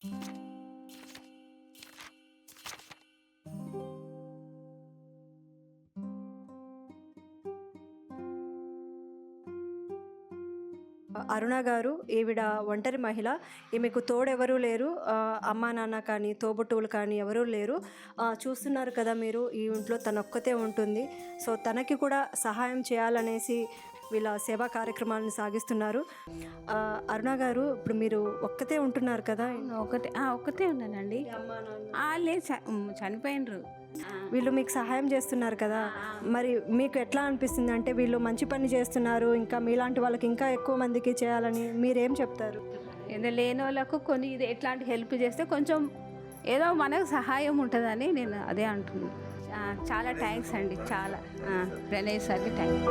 అరుణ గారు ఈవిడ ఒంటరి మహిళ. ఈమెకు తోడెవరూ లేరు. అమ్మా, నాన్న కానీ, తోబుట్టువులు కానీ ఎవరూ లేరు. చూస్తున్నారు కదా మీరు, ఈ ఇంట్లో తనొక్కతే ఉంటుంది. సో, తనకి కూడా సహాయం చేయాలనేసి వీళ్ళ సేవా కార్యక్రమాలను సాగిస్తున్నారు. అరుణ గారు, ఇప్పుడు మీరు ఒక్కతే ఉంటున్నారు కదా? ఒక్కతే ఉన్నానండి. అమ్మా, నాన్న లేదు, చనిపోయినరు. వీళ్ళు మీకు సహాయం చేస్తున్నారు కదా, మరి మీకు ఎట్లా అనిపిస్తుంది? అంటే వీళ్ళు మంచి పని చేస్తున్నారు, ఇంకా మీలాంటి వాళ్ళకి ఇంకా ఎక్కువ మందికి చేయాలని మీరేం చెప్తారు? ఏదో లేని వాళ్ళకు కొన్ని ఇది ఎట్లాంటి హెల్ప్ చేస్తే కొంచెం ఏదో మనకు సహాయం ఉంటుందని నేను అదే అంటున్నాను. చాలా థ్యాంక్స్ అండి, చాలా ప్రణయ్ సార్కి థ్యాంక్స్.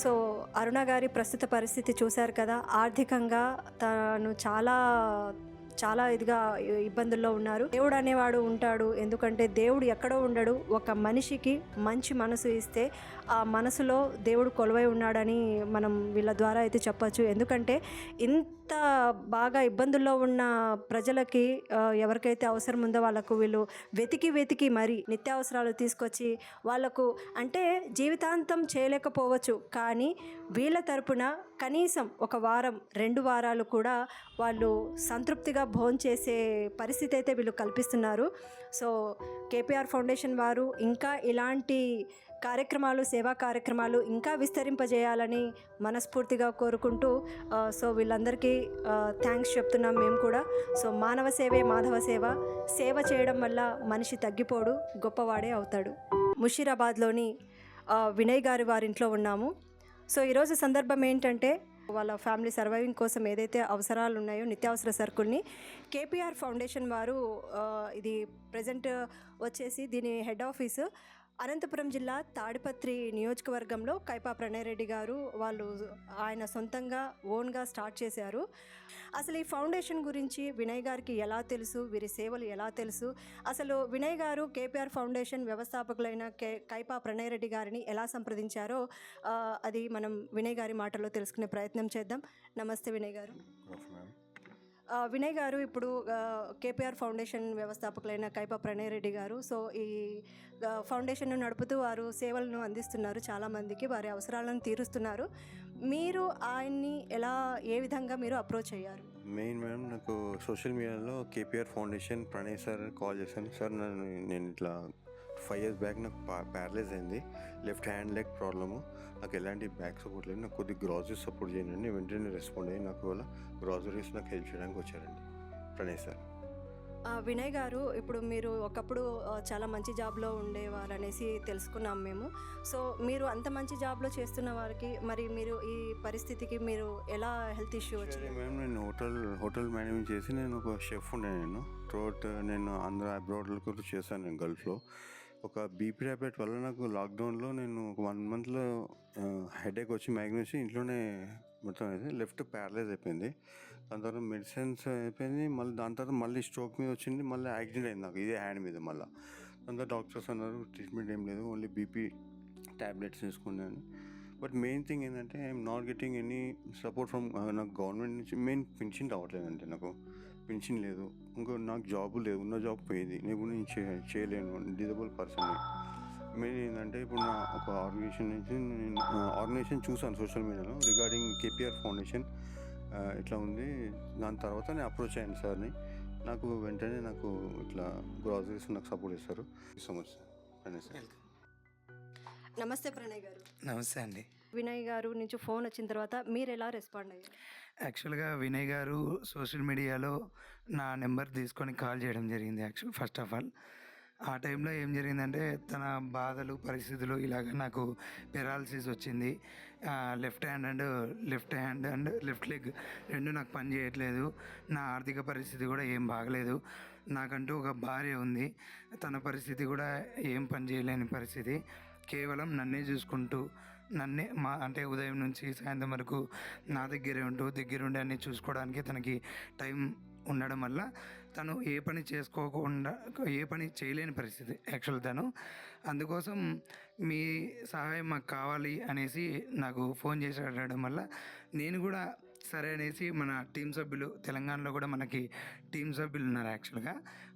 సో, అరుణ గారి ప్రస్తుత పరిస్థితి చూశారు కదా. ఆర్థికంగా తను చాలా చాలా ఇదిగా ఇబ్బందుల్లో ఉన్నారు. దేవుడు అనేవాడు ఉంటాడు, ఎందుకంటే దేవుడు ఎక్కడో ఉండడు. ఒక మనిషికి మంచి మనసు ఇస్తే ఆ మనసులో దేవుడు కొలువై ఉన్నాడని మనం వీళ్ళ ద్వారా అయితే చెప్పచ్చు. ఎందుకంటే ఇంత బాగా ఇబ్బందుల్లో ఉన్న ప్రజలకి ఎవరికైతే అవసరం ఉందో వాళ్ళకు వీళ్ళు వెతికి మరి నిత్యావసరాలు తీసుకొచ్చి వాళ్ళకు, అంటే జీవితాంతం చేయలేకపోవచ్చు, కానీ వీళ్ళ తరపున కనీసం ఒక వారం 2 వారాలు కూడా వాళ్ళు సంతృప్తిగా భోంచేసే పరిస్థితి అయితే వీళ్ళు కల్పిస్తున్నారు. సో, కేపీఆర్ ఫౌండేషన్ వారు ఇంకా ఇలాంటి కార్యక్రమాలు, సేవా కార్యక్రమాలు ఇంకా విస్తరింపజేయాలని మనస్ఫూర్తిగా కోరుకుంటూ, సో వీళ్ళందరికీ థ్యాంక్స్ చెప్తున్నాం మేము కూడా. సో, మానవ సేవే మాధవ సేవ. సేవ చేయడం వల్ల మనిషి తగ్గిపోడు, గొప్పవాడే అవుతాడు. ముషీరాబాద్లోని వినయ్ గారి వారింట్లో ఉన్నాము. సో, ఈరోజు సందర్భం ఏంటంటే, వాళ్ళ ఫ్యామిలీ సర్వైవింగ్ కోసం ఏదైతే అవసరాలు ఉన్నాయో నిత్యావసర సరుకుల్ని కేపీఆర్ ఫౌండేషన్ వారు, ఇది ప్రజెంట్ వచ్చేసి దీని హెడ్ ఆఫీసు అనంతపురం జిల్లా తాడిపత్రి నియోజకవర్గంలో కైపా ప్రణయ్ రెడ్డి గారు వాళ్ళు ఆయన సొంతంగా ఓన్గా స్టార్ట్ చేశారు. అసలు ఈ ఫౌండేషన్ గురించి వినయ్ గారికి ఎలా తెలుసు, వీరి సేవలు ఎలా తెలుసు, అసలు వినయ్ గారు కేపీఆర్ ఫౌండేషన్ వ్యవస్థాపకులైన కైపా ప్రణయ్ రెడ్డి గారిని ఎలా సంప్రదించారో అది మనం వినయ్ గారి మాటల్లో తెలుసుకునే ప్రయత్నం చేద్దాం. నమస్తే వినయ్ గారు. వినయ్ గారు, ఇప్పుడు కేపీఆర్ ఫౌండేషన్ వ్యవస్థాపకులైన కైపా ప్రణయ్ రెడ్డి గారు, సో ఈ ఫౌండేషన్ను నడుపుతూ వారు సేవలను అందిస్తున్నారు, చాలామందికి వారి అవసరాలను తీరుస్తున్నారు. మీరు ఆయన్ని ఏ విధంగా మీరు అప్రోచ్ అయ్యారు? మేడం, నాకు సోషల్ మీడియాలో KPR foundation Pranay sir call చేశాను. సార్, నేను ఇట్లా 5 years బ్యాక్ నాకు ప్యారలైజ్ అయింది, లెఫ్ట్ హ్యాండ్ లెగ్ ప్రాబ్లము, నాకు ఎలాంటి బ్యాక్ సపోర్ట్ లేదు, నాకు కొద్దిగా గ్రాసరీస్ సపోర్ట్ చేయండి. వెంటనే రెస్పాండ్ అయ్యి నాకు వాళ్ళ గ్రాసరీస్ నాకు హెల్ప్ చేయడానికి వచ్చారండి ప్రణయ్ సార్. వినయ్ గారు, ఇప్పుడు మీరు ఒకప్పుడు చాలా మంచి జాబ్లో ఉండేవారు అనేసి తెలుసుకున్నాం మేము. సో, మీరు అంత మంచి జాబ్లో చేస్తున్న వారికి మరి మీరు ఈ పరిస్థితికి మీరు ఎలా హెల్త్ ఇష్యూ వచ్చింది? మేము నేను హోటల్ మేనేజ్మెంట్ చేసి నేను ఒక షెఫ్ ఉండే. నేను ఆంధ్ర అబ్రాడ్లో కూడా చేశాను, నేను గల్ఫ్లో. ఒక బీపీ ట్యాబ్లెట్ వల్ల నాకు లాక్డౌన్లో నేను ఒక 1 monthలో హెడేక్ వచ్చి మైగ్రేన్ వచ్చి ఇంట్లోనే మొత్తం అయితే లెఫ్ట్ ప్యారలైజ్ అయిపోయింది. దాని తర్వాత మెడిసిన్స్ అయిపోయింది, మళ్ళీ దాని తర్వాత మళ్ళీ స్ట్రోక్ మీద వచ్చింది, మళ్ళీ యాక్సిడెంట్ అయింది నాకు ఇదే హ్యాండ్ మీద. మళ్ళీ దాని తర్వాత డాక్టర్స్ అన్నారు ట్రీట్మెంట్ ఏం లేదు, ఓన్లీ బీపీ ట్యాబ్లెట్స్ తీసుకున్నాను. బట్ మెయిన్ థింగ్ ఏంటంటే I'm not getting any support from నాకు గవర్నమెంట్ నుంచి. మెయిన్ పెన్షన్ రావట్లేదంటే, నాకు పెన్షన్ లేదు, ఇంకో నాకు జాబ్ లేదు, ఉన్న జాబ్ పోయింది, నేను చేయలేను, డిజబుల్ పర్సన్. మెయిన్ ఏంటంటే ఇప్పుడు నా ఒక ఆర్గనైజేషన్ చూసాను సోషల్ మీడియాలో రిగార్డింగ్ కేపీఆర్ ఫౌండేషన్ ఇట్లా ఉంది. దాని తర్వాత నేను అప్రోచ్ అయ్యాను సార్ని. నాకు వెంటనే నాకు ఇట్లా గ్రాసరీస్ నాకు సపోర్ట్ చేస్తారు. So much sir. నమస్తే ప్రణయ్ గారు. నమస్తే అండి. వినయ్ గారు నుంచి ఫోన్ వచ్చిన తర్వాత మీరు ఎలా రెస్పాండ్ అయ్యారు? యాక్చువల్గా వినయ్ గారు సోషల్ మీడియాలో నా నెంబర్ తీసుకొని కాల్ చేయడం జరిగింది. ఫస్ట్ ఆఫ్ ఆల్ ఆ టైంలో ఏం జరిగిందంటే, తన బాధలు పరిస్థితులు ఇలాగ నాకు పెరాలసిస్ వచ్చింది, left hand and left leg 2 నాకు పని చేయట్లేదు, నా ఆర్థిక పరిస్థితి కూడా ఏం బాగలేదు, నాకంటూ ఒక భార్య ఉంది, తన పరిస్థితి కూడా ఏం పని చేయలేని పరిస్థితి, కేవలం నన్నే చూసుకుంటూ అంటే ఉదయం నుంచి సాయంత్రం వరకు నా దగ్గరుండి అన్నీ చూసుకోవడానికి తనకి టైం ఉండడం వల్ల తను ఏ పని చేయలేని పరిస్థితి యాక్చువల్ తను. అందుకోసం మీ సహాయం మాకు కావాలి అనేసి నాకు ఫోన్ చేసి అడగడం వల్ల నేను కూడా సరే అనేసి మన టీం సభ్యులు తెలంగాణలో కూడా మనకి టీం సభ్యులు ఉన్నారు యాక్చువల్గా.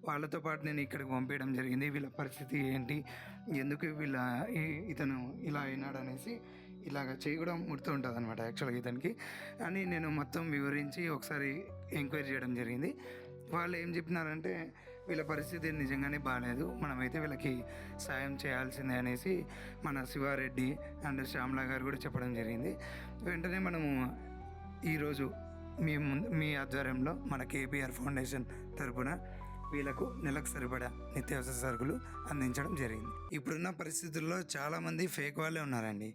వాళ్ళతో పాటు నేను ఇక్కడికి పంపించడం జరిగింది. వీళ్ళ పరిస్థితి ఏంటి, ఎందుకు ఇతను ఇలా అయినాడు అనేసి ఇలాగ చేయి కూడా ముడుతూ ఉంటుంది అనమాట యాక్చువల్గా ఇతనికి అని నేను మొత్తం వివరించి ఒకసారి ఎంక్వైరీ చేయడం జరిగింది. వాళ్ళు ఏం చెప్పినారంటే వీళ్ళ పరిస్థితి నిజంగానే బాగాలేదు, మనమైతే వీళ్ళకి సాయం చేయాల్సిందే అనేసి మన శివారెడ్డి అండ్ శ్యామలా గారు కూడా చెప్పడం జరిగింది. వెంటనే మనము ఈరోజు మీ ఆధ్వర్యంలో మన కేబీఆర్ ఫౌండేషన్ తరపున వీళ్ళకు నెలకు సరిపడా నిత్యావసర సరుకులు అందించడం జరిగింది. ఇప్పుడున్న పరిస్థితుల్లో చాలామంది ఫేక్ వాళ్ళే ఉన్నారండి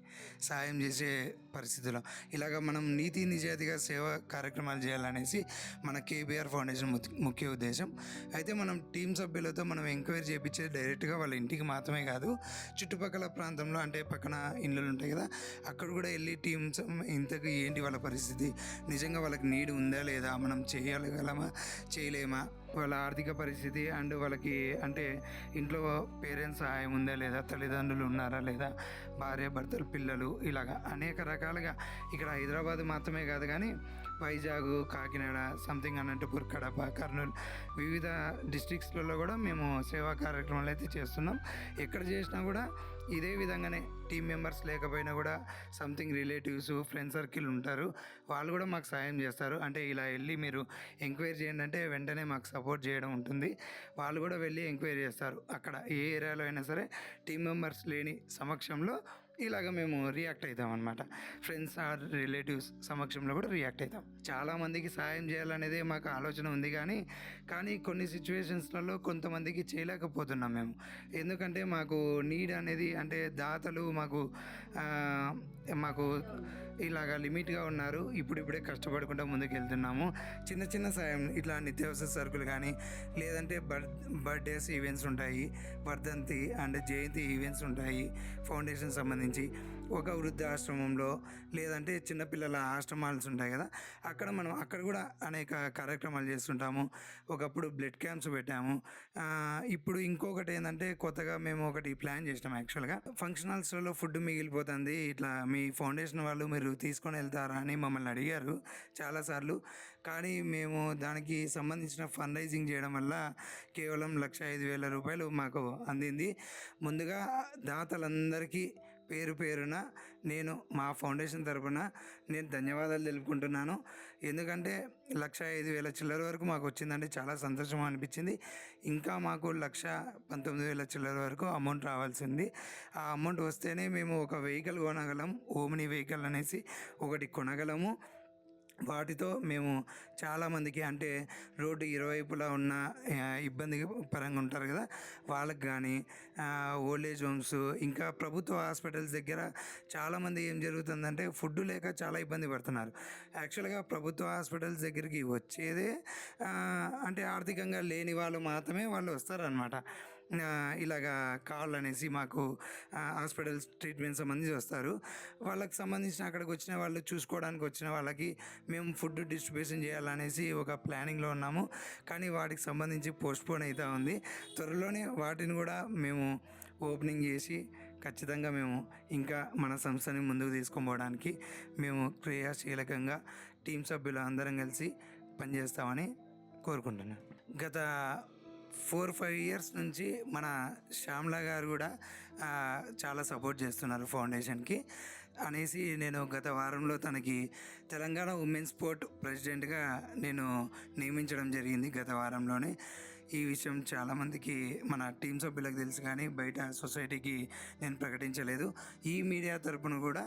సాయం చేసే పరిస్థితుల్లో. ఇలాగ మనం నీతి నిజాయితీగా సేవా కార్యక్రమాలు చేయాలనేసి మన కేబీఆర్ ఫౌండేషన్ ముఖ్య ఉద్దేశం. అయితే మనం టీం సభ్యులతో మనం ఎంక్వైరీ చేయించేది డైరెక్ట్గా వాళ్ళ ఇంటికి మాత్రమే కాదు, చుట్టుపక్కల ప్రాంతంలో అంటే పక్కన ఇళ్ళు ఉంటాయి కదా, అక్కడ కూడా వెళ్ళి టీమ్స్ ఇంతకు ఏంటి వాళ్ళ పరిస్థితి, నిజంగా వాళ్ళకి నీడ్ ఉందా లేదా, మనం చేయగలమా చేయలేమా, వాళ్ళ ఆర్థిక పరిస్థితి అండ్ వాళ్ళకి అంటే ఇంట్లో పేరెంట్స్ సహాయం ఉందా లేదా, తల్లిదండ్రులు ఉన్నారా లేదా, భార్య భర్తలు పిల్లలు, ఇలాగా అనేక రకాలుగా ఇక్కడ హైదరాబాద్ మాత్రమే కాదు కానీ వైజాగ్, కాకినాడ, సంథింగ్ అనంతపూర్, కడప, కర్నూలు వివిధ డిస్ట్రిక్ట్స్లలో కూడా మేము సేవా కార్యక్రమాలు అయితే చేస్తున్నాం. ఎక్కడ చేసినా కూడా ఇదే విధంగానే టీం మెంబర్స్ లేకపోయినా కూడా సంథింగ్ రిలేటివ్స్ ఫ్రెండ్ సర్కిల్ ఉంటారు, వాళ్ళు కూడా మాకు సాయం చేస్తారు. అంటే ఇలా వెళ్ళి మీరు ఎంక్వైరీ చేయండి అంటే వెంటనే మాకు సపోర్ట్ చేయడం ఉంటుంది. వాళ్ళు కూడా వెళ్ళి ఎంక్వైరీ చేస్తారు. అక్కడ ఏ ఏరియాలో అయినా సరే టీం మెంబర్స్ లేని సమక్షంలో ఇలాగ మేము రియాక్ట్ అవుతాం అనమాట. ఫ్రెండ్స్ ఆర్ రిలేటివ్స్ సమక్షంలో కూడా రియాక్ట్ అవుతాం. చాలామందికి సాయం చేయాలనేదే మాకు ఆలోచన ఉంది కానీ కొన్ని సిచ్యువేషన్స్లలో కొంతమందికి చేయలేకపోతున్నాం మేము. ఎందుకంటే మాకు నీడ్ అనేది అంటే దాతలు మాకు ఇలాగ లిమిట్గా ఉన్నారు. ఇప్పుడిప్పుడే కష్టపడుకుంటూ ముందుకు వెళ్తున్నాము. చిన్న చిన్న సాయం ఇట్లా నిత్యావసర సరుకులు కానీ లేదంటే బర్త్డేస్ ఈవెంట్స్ ఉంటాయి, వర్ధంతి అండ్ జయంతి ఈవెంట్స్ ఉంటాయి ఫౌండేషన్ సంబంధించి. ఒక వృద్ధాశ్రమంలో లేదంటే చిన్నపిల్లల ఆశ్రమాలు ఉంటాయి కదా, అక్కడ కూడా అనేక కార్యక్రమాలు చేస్తుంటాము. ఒకప్పుడు బ్లడ్ క్యాంప్స్ పెట్టాము. ఇప్పుడు ఇంకొకటి ఏంటంటే కొత్తగా మేము ఒకటి ప్లాన్ చేసినాం. యాక్చువల్గా ఫంక్షన్ హాల్స్లో ఫుడ్ మిగిలిపోతుంది, ఇట్లా మీ ఫౌండేషన్ వాళ్ళు మీరు తీసుకొని వెళ్తారా అని మమ్మల్ని అడిగారు చాలాసార్లు. కానీ మేము దానికి సంబంధించిన ఫండ్ రైజింగ్ చేయడం వల్ల కేవలం 1,05,000 రూపాయలు మాకు అందింది. ముందుగా దాతలందరికీ పేరు పేరున నేను మా ఫౌండేషన్ తరపున నేను ధన్యవాదాలు తెలుపుకుంటున్నాను. ఎందుకంటే 1,05,000 చిల్లర వరకు మాకు వచ్చిందంటే చాలా సంతోషం అనిపించింది. ఇంకా మాకు 1,19,000 చిల్లర వరకు అమౌంట్ రావాల్సింది. ఆ అమౌంట్ వస్తేనే మేము ఒక వెహికల్ కొనగలం, ఓమ్ని వెహికల్ అనేసి ఒకటి కొనగలము. వాటితో మేము చాలామందికి అంటే రోడ్డు ఇరువైపులా ఉన్న ఇబ్బంది పరంగా ఉంటారు కదా, వాళ్ళకి కానీ ఓల్డేజ్ హోమ్స్ ఇంకా ప్రభుత్వ హాస్పిటల్స్ దగ్గర చాలామంది ఏం జరుగుతుందంటే ఫుడ్ లేక చాలా ఇబ్బంది పడుతున్నారు. యాక్చువల్గా ప్రభుత్వ హాస్పిటల్స్ దగ్గరికి వచ్చేదే అంటే ఆర్థికంగా లేని వాళ్ళు మాత్రమే వాళ్ళు వస్తారనమాట. ఇలాగా కావాలనేసి మాకు హాస్పిటల్స్ ట్రీట్మెంట్ సంబంధించి వస్తారు. వాళ్ళకి సంబంధించిన అక్కడికి వచ్చిన వాళ్ళు చూసుకోవడానికి వచ్చిన వాళ్ళకి మేము ఫుడ్ డిస్ట్రిబ్యూషన్ చేయాలనేసి ఒక ప్లానింగ్లో ఉన్నాము. కానీ వాటికి సంబంధించి పోస్ట్పోన్ అవుతూ ఉంది. త్వరలోనే వాటిని కూడా మేము ఓపెనింగ్ చేసి ఖచ్చితంగా మేము ఇంకా మన సంస్థని ముందుకు తీసుకుపోవడానికి మేము క్రియాశీలకంగా టీం సభ్యులు అందరం కలిసి పనిచేస్తామని కోరుకుంటున్నాను. గత 4-5 ఇయర్స్ నుంచి మన శ్యామలా గారు కూడా చాలా సపోర్ట్ చేస్తున్నారు ఫౌండేషన్కి అనేసి నేను గత వారంలో తనకి తెలంగాణ ఉమెన్స్ స్పోర్ట్ ప్రెసిడెంట్గా నేను నియమించడం జరిగింది గత వారంలోనే. ఈ విషయం చాలామందికి మన టీం సభ్యులకు తెలుసు కానీ బయట సొసైటీకి నేను ప్రకటించలేదు. ఈ మీడియా తరపున కూడా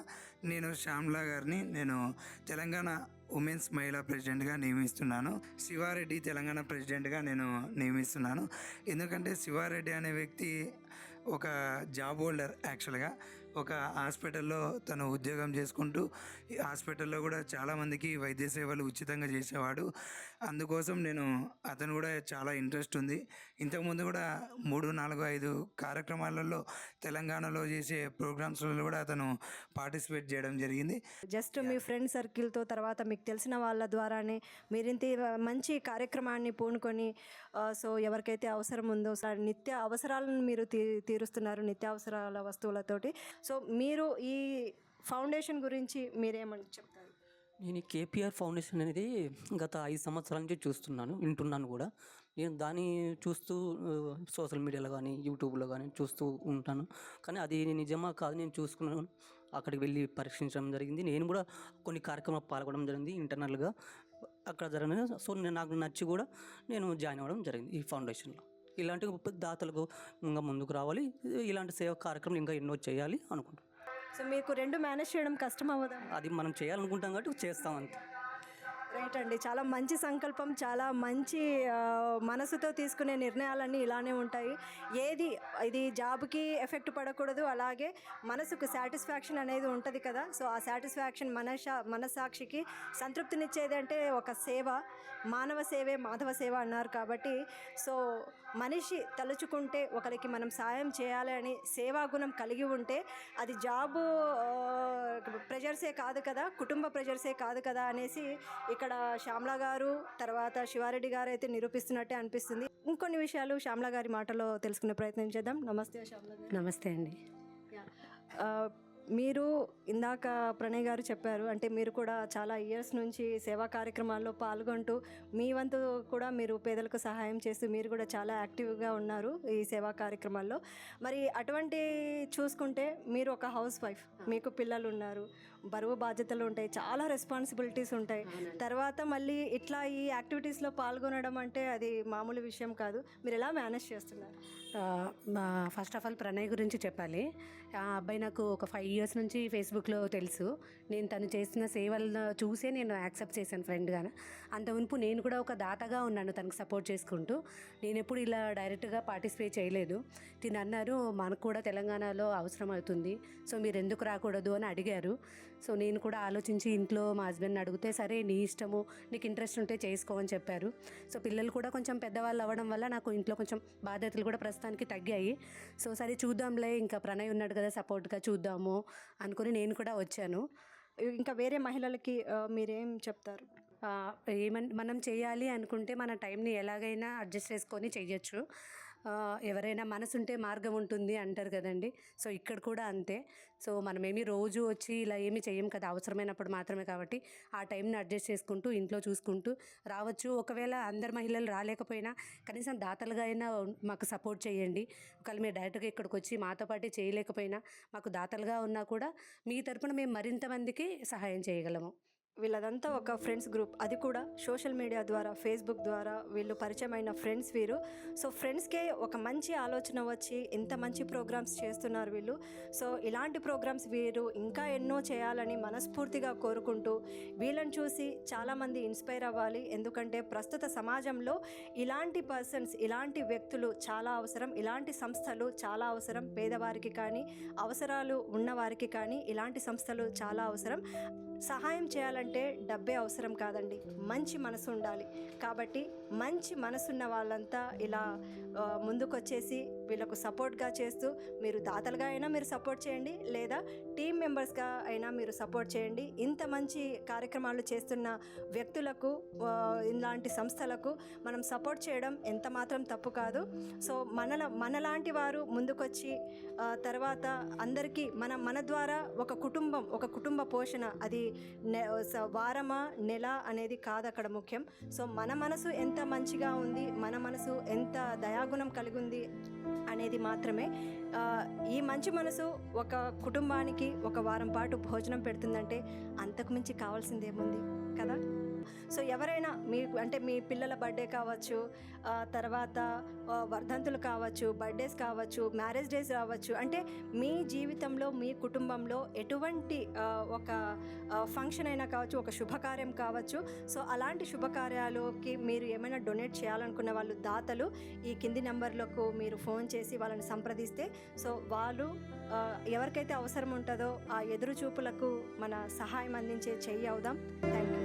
నేను శ్యామలా గారిని నేను తెలంగాణ ఉమెన్స్ మహిళా ప్రెసిడెంట్గా నియమిస్తున్నాను. శివారెడ్డి తెలంగాణ ప్రెసిడెంట్గా నేను నియమిస్తున్నాను. ఎందుకంటే శివారెడ్డి అనే వ్యక్తి ఒక జాబ్ హోల్డర్. యాక్చువల్గా ఒక హాస్పిటల్లో తను ఉద్యోగం చేసుకుంటూ హాస్పిటల్లో కూడా చాలామందికి వైద్య సేవలు ఉచితంగా చేసేవాడు. అందుకోసం అతను కూడా చాలా ఇంట్రెస్ట్ ఉంది. ఇంతకుముందు కూడా 3-4-5 కార్యక్రమాలలో తెలంగాణలో చేసే ప్రోగ్రామ్స్లో కూడా అతను పార్టిసిపేట్ చేయడం జరిగింది. జస్ట్ మీ ఫ్రెండ్ సర్కిల్తో తర్వాత మీకు తెలిసిన వాళ్ళ ద్వారానే మీరు ఇంత మంచి కార్యక్రమాన్ని పూనుకొని సో ఎవరికైతే అవసరం ఉందో నిత్య అవసరాలను మీరు తీరుస్తున్నారు నిత్యావసరాల వస్తువులతోటి. సో మీరు ఈ ఫౌండేషన్ గురించి మీరేమని చెప్తారు? నేను ఈ కేపీఆర్ ఫౌండేషన్ అనేది గత 5 సంవత్సరాల నుంచి చూస్తున్నాను, వింటున్నాను కూడా. నేను దాన్ని చూస్తూ సోషల్ మీడియాలో కానీ యూట్యూబ్లో కానీ చూస్తూ ఉంటాను. కానీ అది నిజమా కాదు నేను చూసుకున్నాను, అక్కడికి వెళ్ళి పరీక్షించడం జరిగింది. నేను కూడా కొన్ని కార్యక్రమాలు పాల్గొనడం జరిగింది ఇంటర్నల్గా అక్కడ జరిగింది. సో నాకు నచ్చి కూడా నేను జాయిన్ అవ్వడం జరిగింది ఈ ఫౌండేషన్లో. ఇలాంటి దాతలకు ఇంకా ముందుకు రావాలి, ఇలాంటి సేవా కార్యక్రమాలు ఇంకా ఎన్నో చేయాలి అనుకుంటున్నాను. సో మీకు 2 మేనేజ్ చేయడం కష్టం అవ్వదా? అది మనం చేయాలనుకుంటాం కాబట్టి చేస్తాం అంతే. రైట్ అండి, చాలా మంచి సంకల్పం, చాలా మంచి మనసుతో తీసుకునే నిర్ణయాలన్నీ ఇలానే ఉంటాయి. ఇది జాబ్కి ఎఫెక్ట్ పడకూడదు, అలాగే మనసుకు సాటిస్ఫాక్షన్ అనేది ఉంటుంది కదా. సో ఆ సాటిస్ఫాక్షన్ మనసాక్షికి సంతృప్తినిచ్చేది అంటే ఒక సేవ, మానవ సేవే మాధవ సేవ అన్నారు కాబట్టి, సో మనిషి తలుచుకుంటే ఒకరికి మనం సాయం చేయాలి అని సేవాగుణం కలిగి ఉంటే అది జాబు ప్రెజర్సే కాదు కదా, కుటుంబ ప్రెజర్సే కాదు కదా అనేసి ఇక్కడ శ్యామల గారు తర్వాత శివారెడ్డి గారు అయితే నిరూపిస్తున్నట్టే అనిపిస్తుంది. ఇంకొన్ని విషయాలు శ్యామల గారి మాటలో తెలుసుకునే ప్రయత్నం చేద్దాం. నమస్తే శ్యామల గారు. నమస్తే అండి. మీరు ఇందాక ప్రణయ్ గారు చెప్పారు, అంటే మీరు కూడా చాలా ఇయర్స్ నుంచి సేవా కార్యక్రమాల్లో పాల్గొంటూ మీ వంతు కూడా మీరు పేదలకు సహాయం చేస్తూ మీరు కూడా చాలా యాక్టివ్గా ఉన్నారు ఈ సేవా కార్యక్రమాల్లో. మరి అటువంటి చూసుకుంటే మీరు ఒక హౌస్ వైఫ్, మీకు పిల్లలు ఉన్నారు, బరువు బాధ్యతలు ఉంటాయి, చాలా రెస్పాన్సిబిలిటీస్ ఉంటాయి. తర్వాత మళ్ళీ ఇట్లా ఈ యాక్టివిటీస్లో పాల్గొనడం అంటే అది మామూలు విషయం కాదు. మీరు ఎలా మేనేజ్ చేస్తున్నారు? ఫస్ట్ ఆఫ్ ఆల్ ప్రణయ్ గురించి చెప్పాలి. ఆ అబ్బాయి నాకు ఒక 5 years నుంచి ఫేస్బుక్లో తెలుసు. నేను తను చేసిన సేవలను చూసే నేను యాక్సెప్ట్ చేశాను ఫ్రెండ్గా. అంత మునుపు నేను కూడా ఒక దాతగా ఉన్నాను తనకు సపోర్ట్ చేసుకుంటూ. నేను ఎప్పుడు ఇలా డైరెక్ట్గా పార్టిసిపేట్ చేయలేదు. తిని అన్నారు మనకు కూడా తెలంగాణలో అవసరం అవుతుంది, సో మీరు ఎందుకు రాకూడదు అని అడిగారు. సో నేను కూడా ఆలోచించి ఇంట్లో మా హస్బెండ్ని అడిగితే సరే నీ ఇష్టము, నీకు ఇంట్రెస్ట్ ఉంటే చేసుకో అని చెప్పారు. సో పిల్లలు కూడా కొంచెం పెద్దవాళ్ళు అవ్వడం వల్ల నాకు ఇంట్లో కొంచెం బాధ్యతలు కూడా ప్రస్తుతానికి తగ్గాయి. సో సరే చూద్దాంలే, ఇంకా ప్రణయ్ ఉన్నాడు కదా సపోర్ట్గా చూద్దాము అనుకుని నేను కూడా వచ్చాను. ఇంకా వేరే మహిళలకి మీరేం చెప్తారు? మనం చేయాలి అనుకుంటే మన టైంని ఎలాగైనా అడ్జస్ట్ చేసుకొని చెయ్యొచ్చు. ఎవరైనా మనసుంటే మార్గం ఉంటుంది అంటారు కదండి. సో ఇక్కడ కూడా అంతే. సో మనమేమి రోజు వచ్చి ఇలా ఏమి చెయ్యం కదా, అవసరమైనప్పుడు మాత్రమే. కాబట్టి ఆ టైంని అడ్జస్ట్ చేసుకుంటూ ఇంట్లో చూసుకుంటూ రావచ్చు. ఒకవేళ అందరు మహిళలు రాలేకపోయినా కనీసం దాతలుగా అయినా మాకు సపోర్ట్ చేయండి. ఒకవేళ మీరు డైరెక్ట్గా ఇక్కడికి వచ్చి మాతో పాటు చేయలేకపోయినా మాకు దాతలుగా ఉన్నా కూడా మీ తరపున మేము మరింత మందికి సహాయం చేయగలము. వీళ్ళదంతా ఒక ఫ్రెండ్స్ గ్రూప్, అది కూడా సోషల్ మీడియా ద్వారా, ఫేస్బుక్ ద్వారా వీళ్ళు పరిచయమైన ఫ్రెండ్స్ వీరు. సో ఫ్రెండ్స్కే ఒక మంచి ఆలోచన వచ్చి ఇంత మంచి ప్రోగ్రామ్స్ చేస్తున్నారు వీళ్ళు. సో ఇలాంటి ప్రోగ్రామ్స్ వీరు ఇంకా ఎన్నో చేయాలని మనస్ఫూర్తిగా కోరుకుంటూ, వీళ్ళని చూసి చాలామంది ఇన్స్పైర్ అవ్వాలి. ఎందుకంటే ప్రస్తుత సమాజంలో ఇలాంటి పర్సన్స్, ఇలాంటి వ్యక్తులు చాలా అవసరం, ఇలాంటి సంస్థలు చాలా అవసరం. పేదవారికి కానీ, అవసరాలు ఉన్నవారికి కానీ ఇలాంటి సంస్థలు చాలా అవసరం. సహాయం చేయాలంటే డబ్బే అవసరం కాదండి, మంచి మనసు ఉండాలి. కాబట్టి మంచి మనసున్న వాళ్ళంతా ఇలా ముందుకొచ్చేసి వీళ్ళకు సపోర్ట్గా చేస్తూ, మీరు దాతలుగా అయినా మీరు సపోర్ట్ చేయండి, లేదా టీమ్ మెంబర్స్గా అయినా మీరు సపోర్ట్ చేయండి. ఇంత మంచి కార్యక్రమాలు చేస్తున్న వ్యక్తులకు, ఇలాంటి సంస్థలకు మనం సపోర్ట్ చేయడం ఎంత మాత్రం తప్పు కాదు. సో మనలాంటి వారు ముందుకొచ్చి తర్వాత అందరికీ మన ద్వారా ఒక కుటుంబ పోషణ, అది వారమా నెల అనేది కాదు అక్కడ ముఖ్యం. సో మన మనసు ఎంత మంచిగా ఉంది, మన మనసు ఎంత దయాగుణం కలిగి ఉంది అనేది మాత్రమే. ఈ మంచి మనసు ఒక కుటుంబానికి ఒక వారం పాటు భోజనం పెడుతుందంటే అంతకు మించి కావాల్సిందేముంది కదా. సో ఎవరైనా మీ పిల్లల బర్త్డే కావచ్చు, తర్వాత వర్ధంతులు కావచ్చు, బర్త్డేస్ కావచ్చు, మ్యారేజ్ డేస్ కావచ్చు, అంటే మీ జీవితంలో మీ కుటుంబంలో ఎటువంటి ఒక ఫంక్షన్ అయినా కావచ్చు, ఒక శుభకార్యం కావచ్చు. సో అలాంటి శుభకార్యాలకి మీరు ఏమైనా డొనేట్ చేయాలనుకున్న వాళ్ళు, దాతలు ఈ కింది నెంబర్లకు మీరు ఫోన్ చేసి వాళ్ళని సంప్రదిస్తే సో వాళ్ళు ఎవరికైతే అవసరం ఉంటుందో ఆ ఎదురు చూపులకు మన సహాయం అందించే చెయ్యి అవుదాం. Thank you.